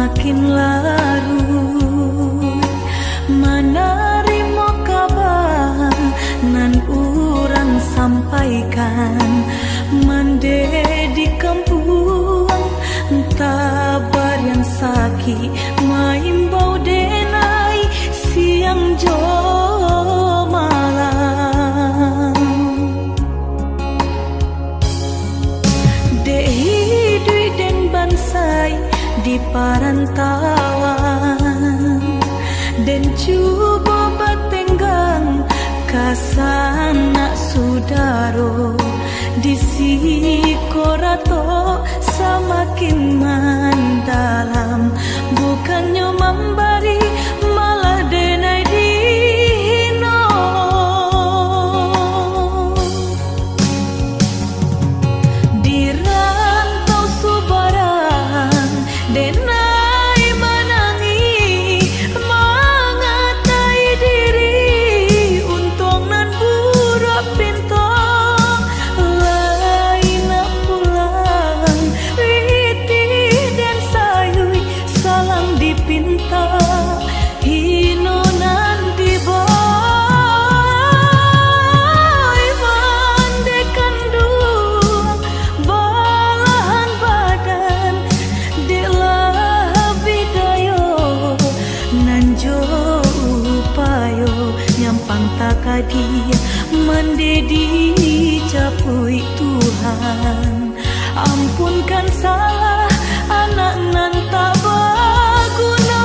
semakin larut, menerima kabar nan urang sampaikan, mande di kampung tabar yang sakit maimbau denai siang jo malam. Dehi dui den bansai di parantauan, dan cuba batenggang kasana sudaro di sikorato semakin mendalam, bukannya memberi malah denai dihino. Di rantau subaran denai menangi mengatai diri, untung nan buruk pintu lain pulang witi dan sayui salang dipinta hino nan diboy mandekan dua balahan badan delah bidayo nanjo upayo nyampang takadi mendedi capui Tuhan, ampunkan salah anak nan tak berguna.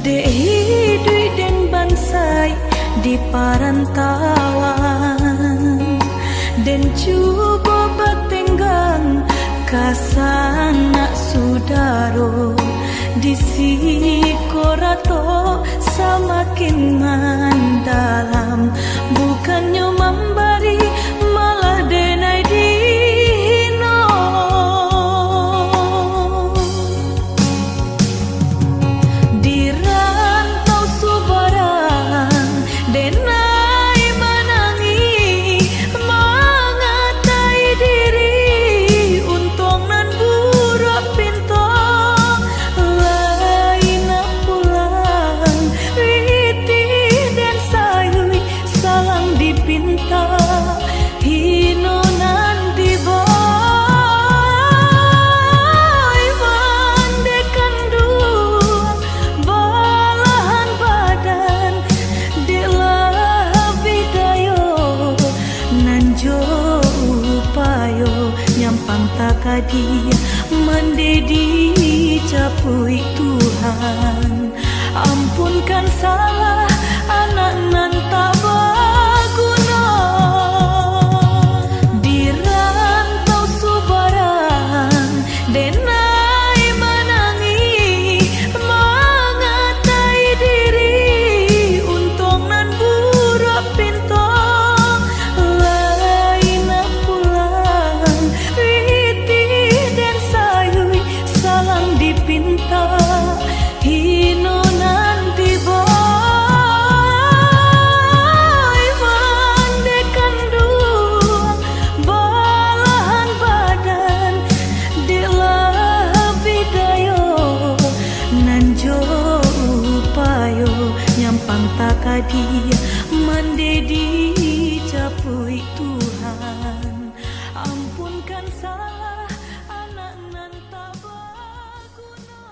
Dehi dui den bansai di parantauan, dan cuba batenggang kasana sudaro di sikorato semakin mendalam, bukannya memberi malah denai dihino. Di rantau subaran denai menangi mengatai diri, untung nan buruk pintu lain pulang witi dan sayui salang dipinta hino nan diboy mandekan dua balahan badan delah bidayo nanjo upayo nyampang takadi mendedi capui Tuhan, ampunkan salah anak nan tak berguna. Di rantau subaran denai menangi mengatai diri, untung nan buruk pintu lain pulang witi dan sayui salang dipinta hino nan diboy mandekan dua balahan badan delah bidayo nanjo upayo nyampang takadi mendedi capui Tuhan, ampunkan salah anak nan tak berguna.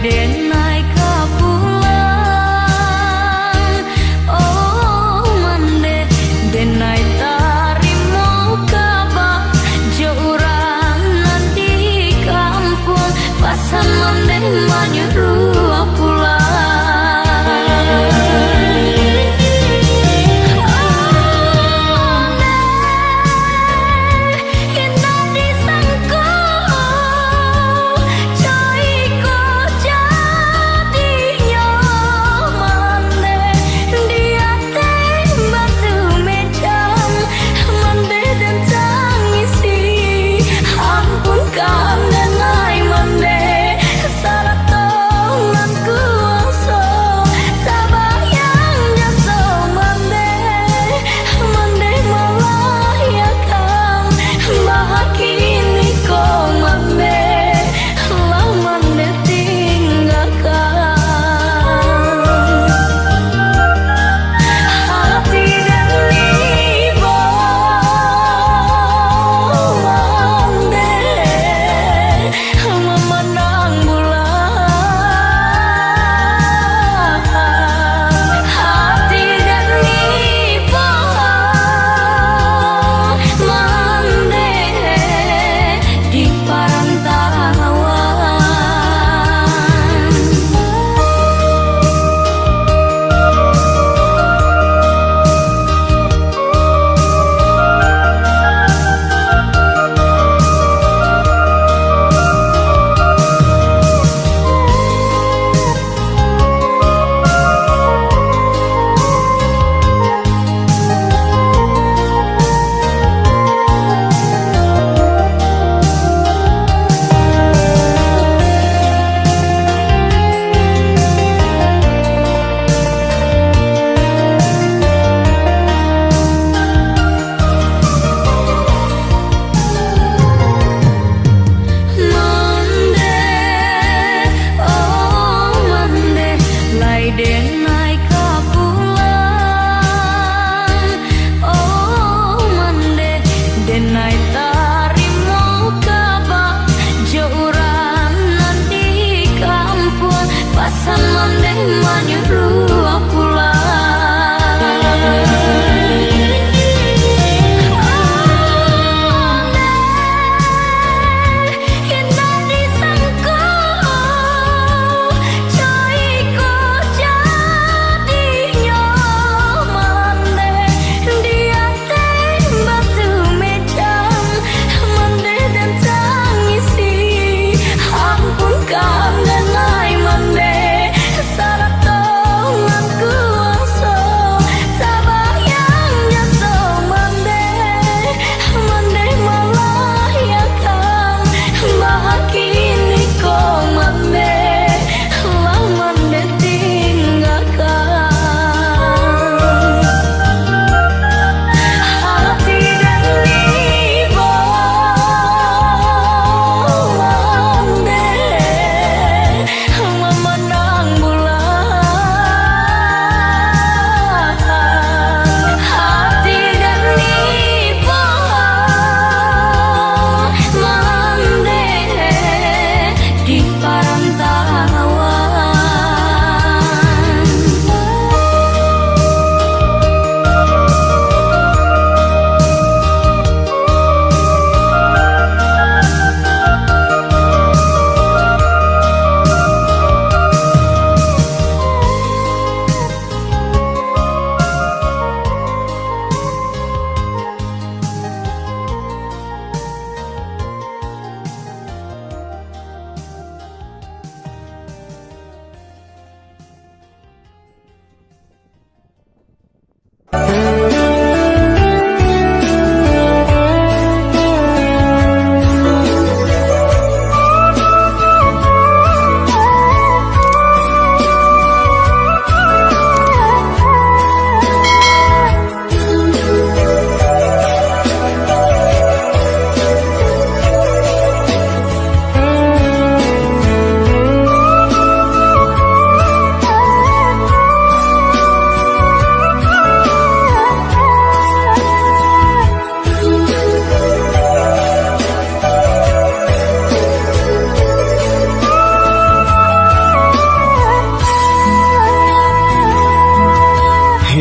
denai ka pulang. Oh mande denai tarimo kabar jo urang nanti kampung pasan mande manyuruh pulang. Denai ka pulang. Oh mande denai tarimo kabar jo urang nanti kampung pasan mande manyuruh pulang.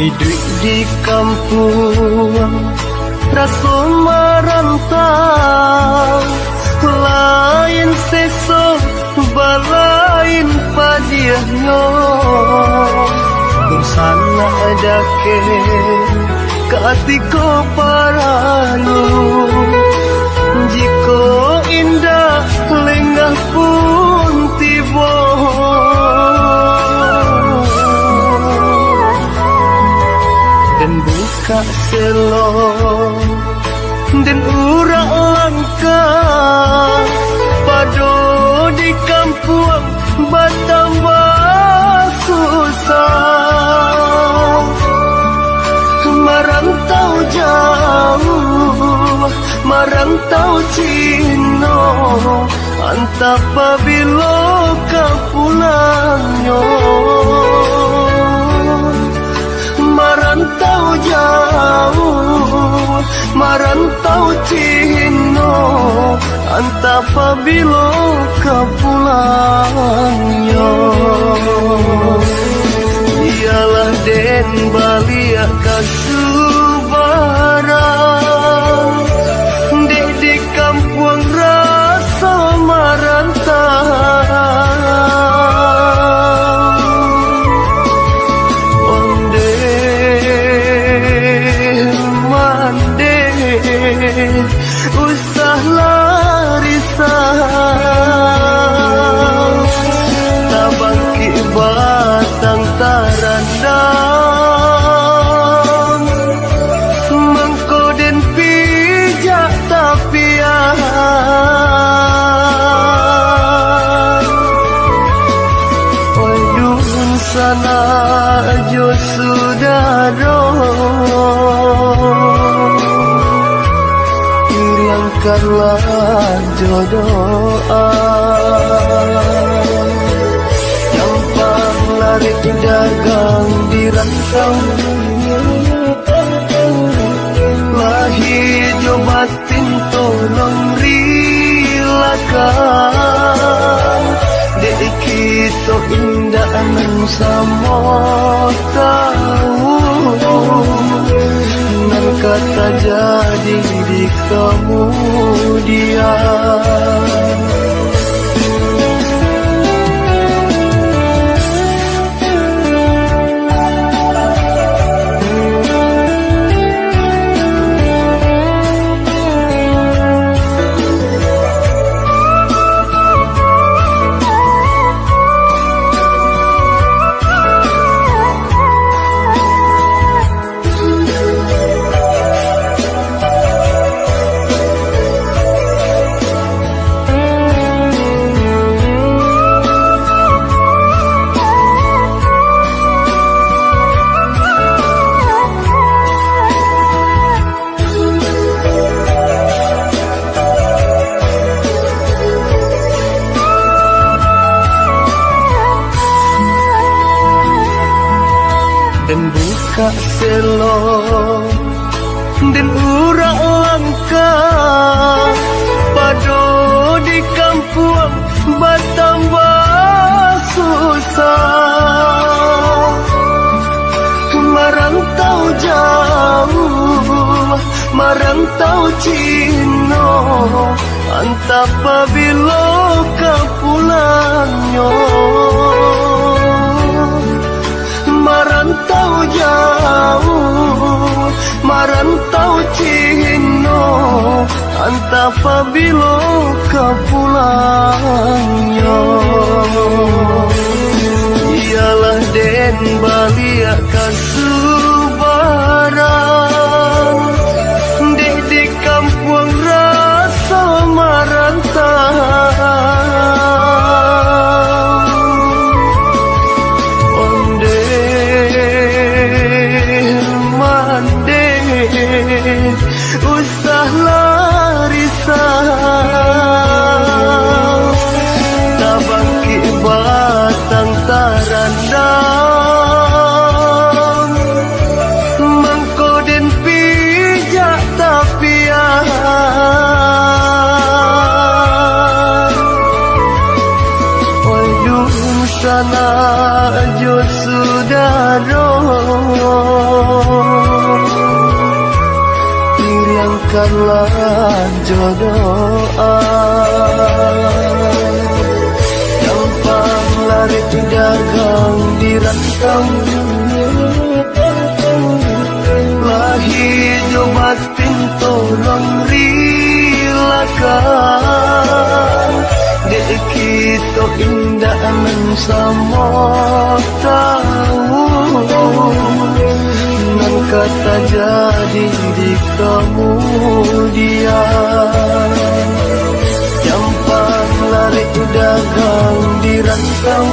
Hidup di kampung rasa merantau, lain sesok balain padiahnya. Sana dake katiko paranu, jiko indah lenggah pun tiba. Dan buka selo dan urak langka, pado di kampung bertambah susah. Merantau jauh, merantau Cino, antap pabilo ka pulangnya. Merantau jauh, merantau Cino, antap pabilo ka pulangnya. Ialah den balia kasubaran, di kampung rasa merantau. Onde mande usah larisan, tabangki batang tarandang, mengkoden pijak tapian. Odun sana jo sudaro, hilangkanlah jodoh. Campang lari dagang di rantau, lahir jobatin tolong rilakan. Dek kita indah anan sama tahu, nan kata jadi di kemudian. Dan buka selo dan urak langka, pado di kampung bertambah susah. Merantau jauh, merantau Cino, antap pabilo ka pulangnya. Merantau jauh, merantau Cino, antap pabilo ka pulangnya. Ialah den balia kasubaran, di kampung rasa merantau. Usah larisan, tabangki batang tarandang, sana jo sudaro, pilihankanlah jodoh. Gampang lari dagang di rantau, lahir jo batin tolong rilakan. Dek kita indah sama tahu, nan kata jadi di kemudian. Gampang lari dagang di rantau,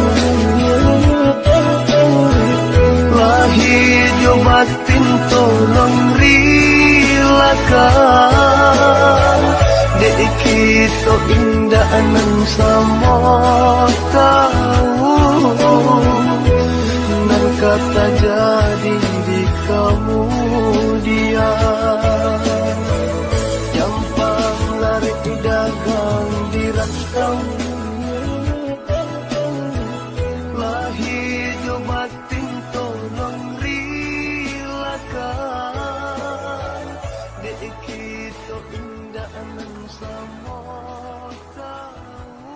lahir jo batin tolong rilakan. Dek kita indah nan sama tahu, nan kata jadi di kemudian. Gampang lari dagang di rantau, lahir jo batin tolong rilakan. Dek kita indah nan sama tahu,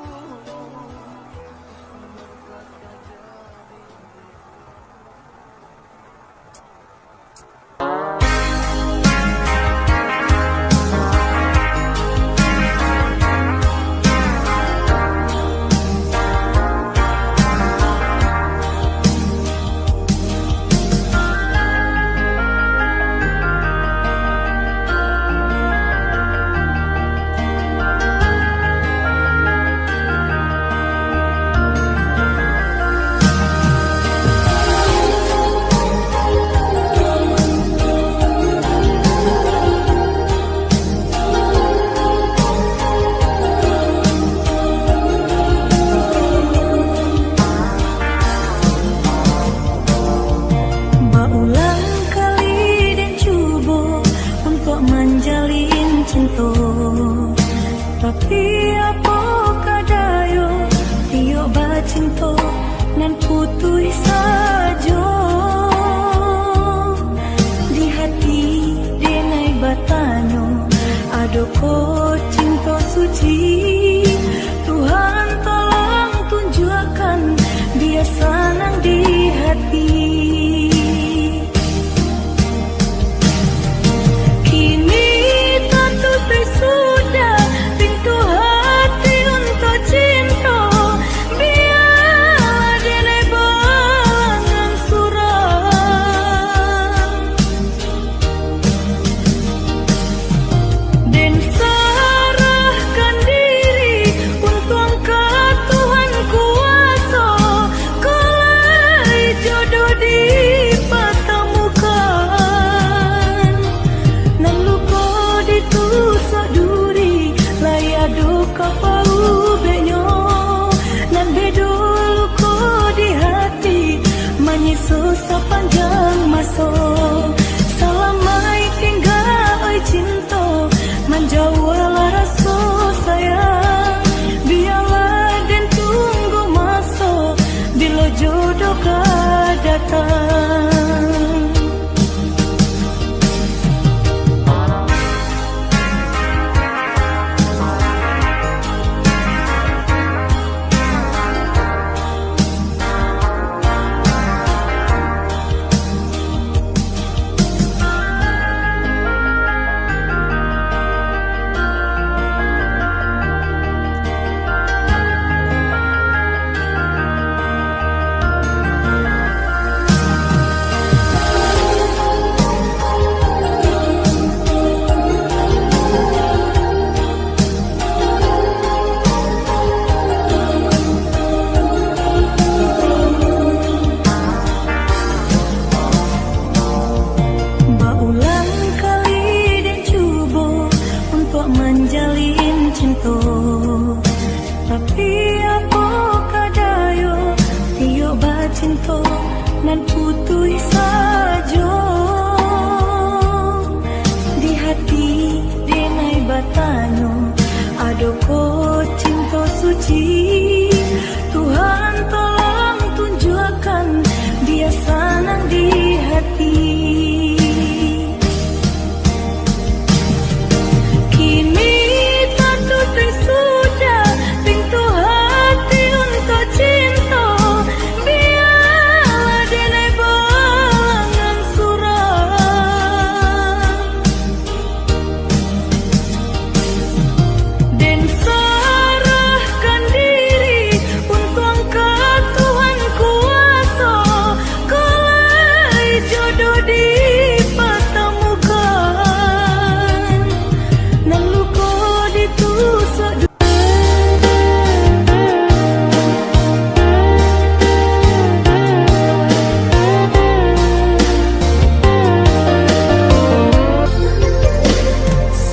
nan kata jadi. Tapi apa kadayo tiyo bacinto nan putui sajo di hati denai batanyo adoko cinta suci. Tuhan tolong tunjukkan dia senang di hati. Sepanjang masa selamai tinggal oi cinta, menjauhlah rasa sayang. Biarlah dan tunggu masa bila jodoh kau datang. Tapi apa kadayo tiyo bacinto nan putui sajo di hati denai batanyo adoko cinta suci. Tuhan tolong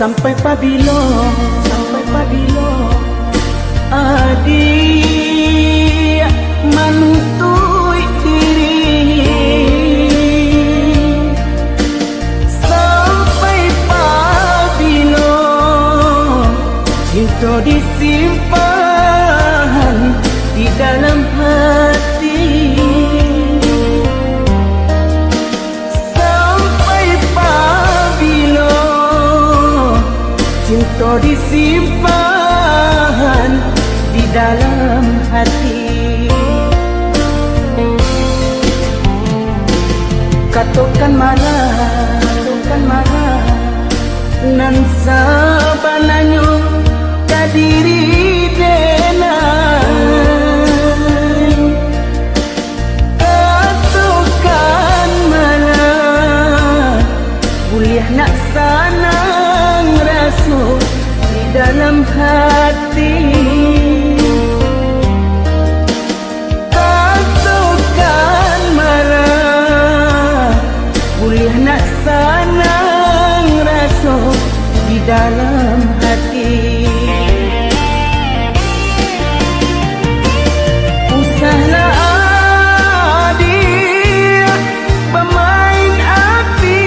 sampai pabilo adik menuntui diri, sampai pabilo cinta disimpan di dalam hati, sampai pabilo cinta disimpan di dalam hati. Katakan marah nan sabananyo kadiri denai. Katakan marah kuliah nak sanang rasa di dalam hati. Katakan marah kuliah nak sanang rasa di dalam hati. Usahlah adik pemain api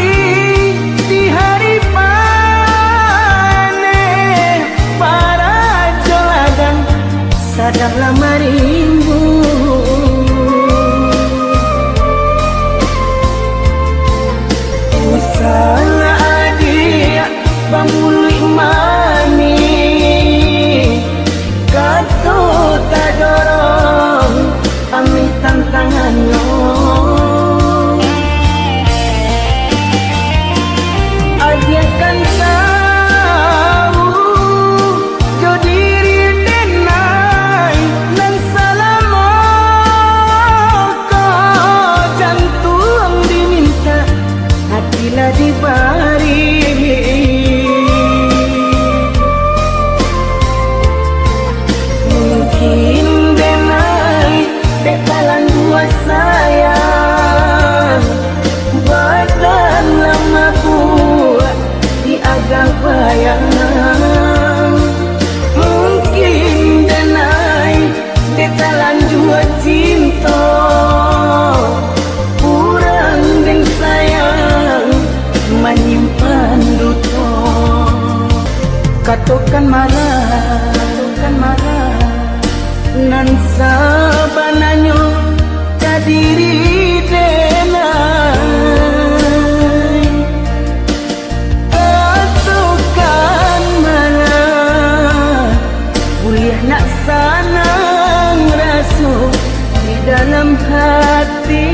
di hari panen para jolagan, sadarlah marimbu. Usahlah adik pamului mani kata tak dorong ambil tantangannya. Adik kan tahu jo diri denai nang selama kau jantung diminta hatilah dibari. Mungkin denai bekalan dua sayang badan lama buat di agak bayang. Mungkin denai bekalan dua cinta kurang dan sayang menyimpan duto. Katakan marah nan sabananyo kadiri denai. Katakan marah kuliah nak sanang rasa di dalam hati.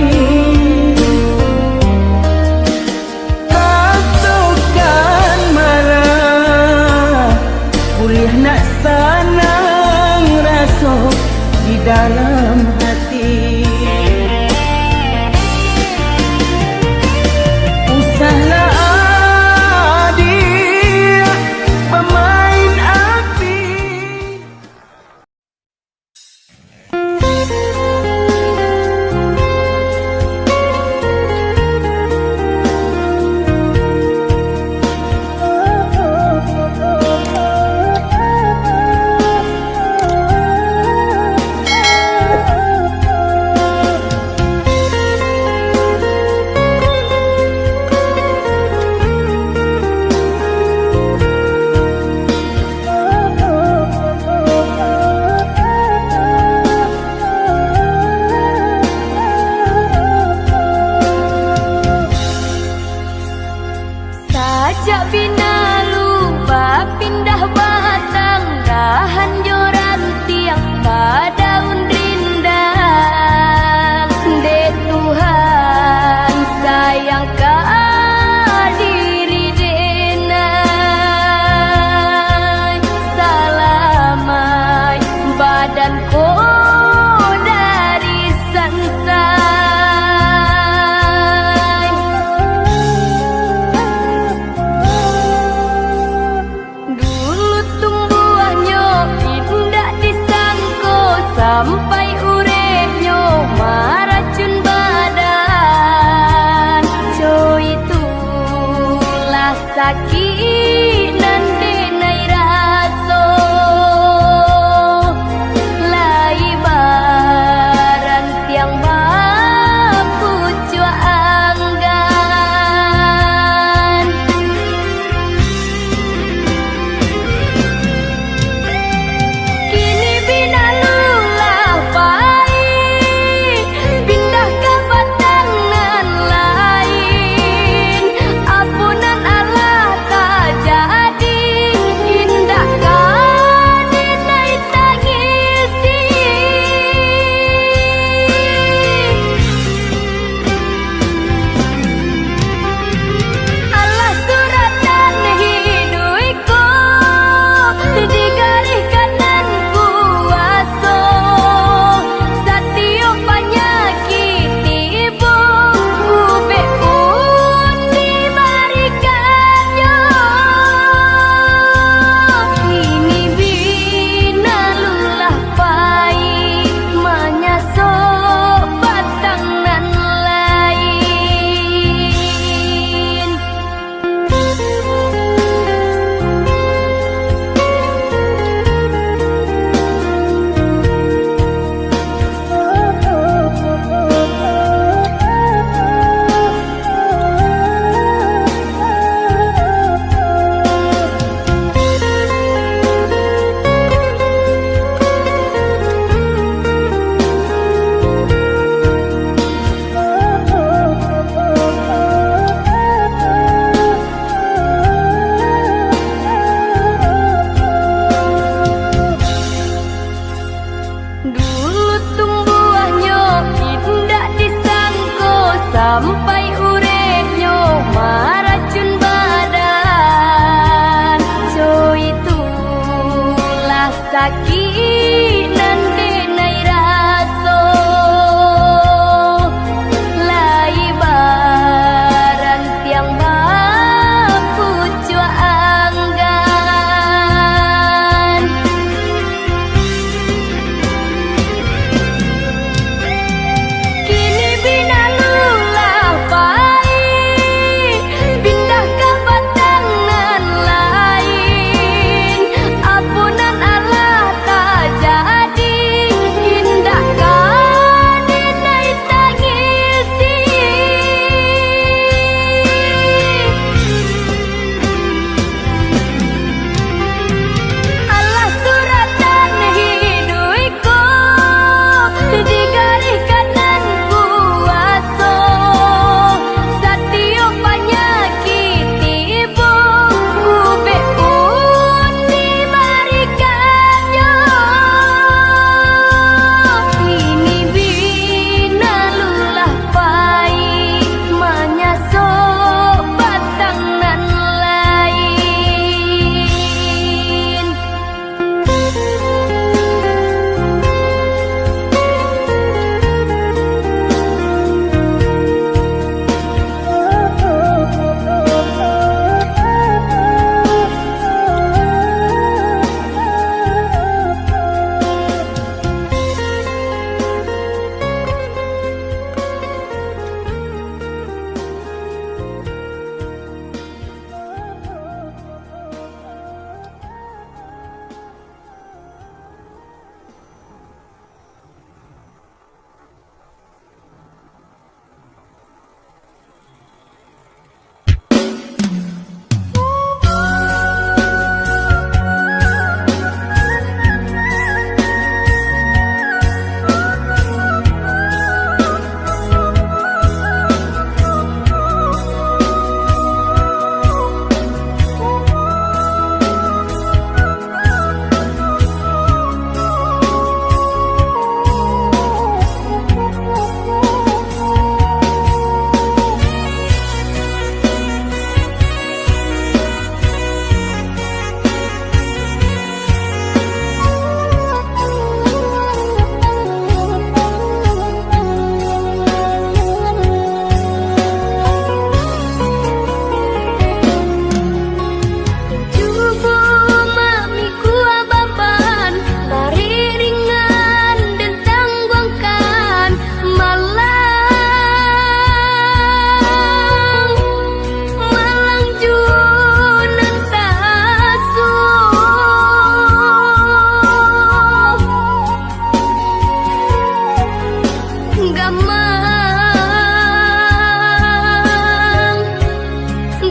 Katakan marah kuliah nak sanang rasa di dalam hati. Usahlah adik pemain api.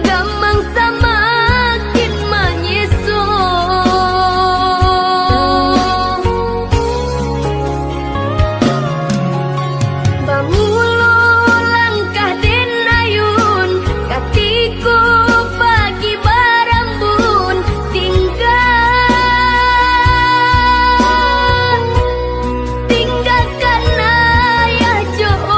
gamang samakin manyeso. Bamulo langkah den ayun, katiku pagi barambun, tinggalkan ayah jo.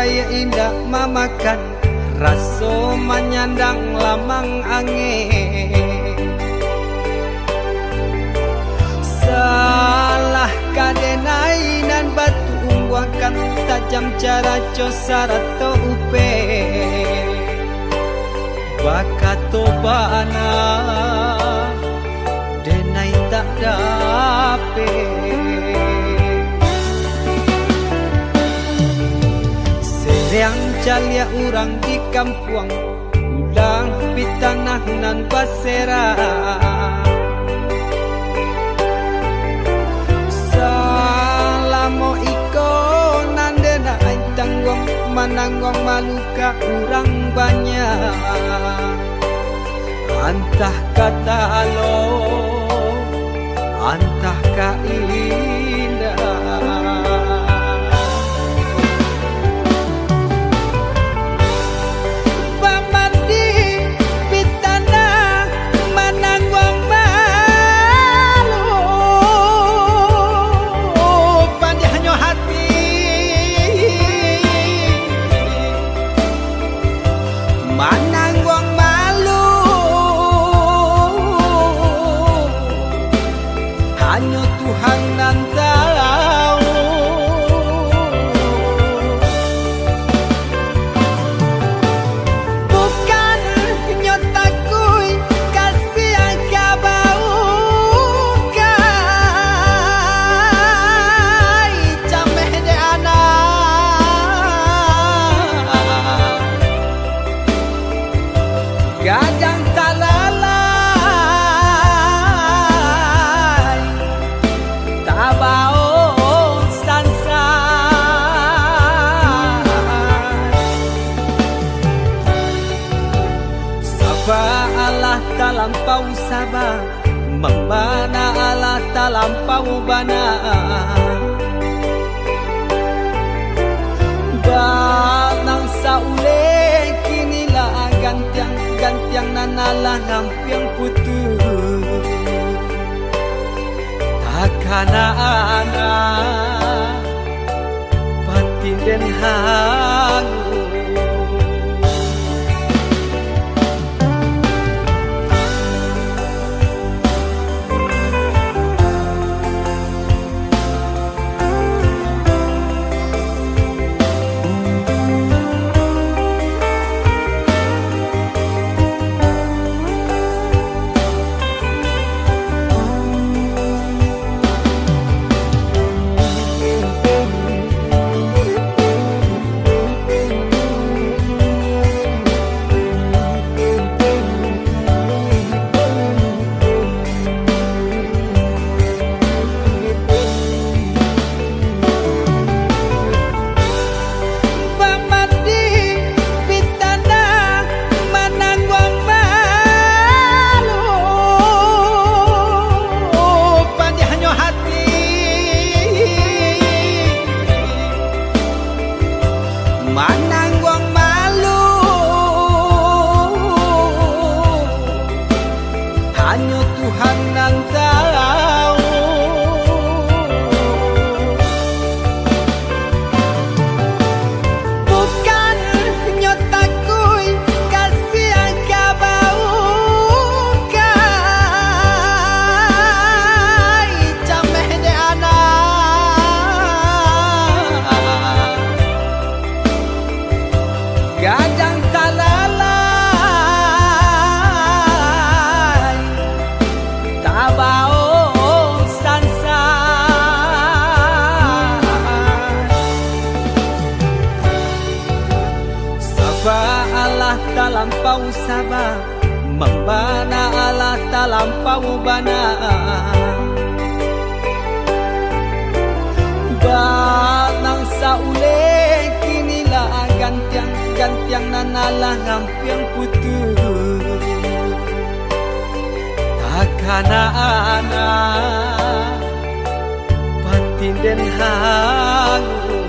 gaya indah mamakan raso menyandang lamang angin. Salah kadenai nan batu ungguakan tajam cara cosara to upe bakato bana denai tak dape. Yang calia orang di kampung ulang pitanah nan basera. Salamo iko nandena ay tanggung mananggong maluka orang banyak. Antah kata alo, antah kaindah. Talampau sabah membana Allah talampau bana banang saule kinilah gantiang nanalah lampiang putus takana ana batin den hangu. Talampau sabah membana Allah talampau bana banang saule kinilah gantiang nanalah lampiang putus takana ana batin den hangu.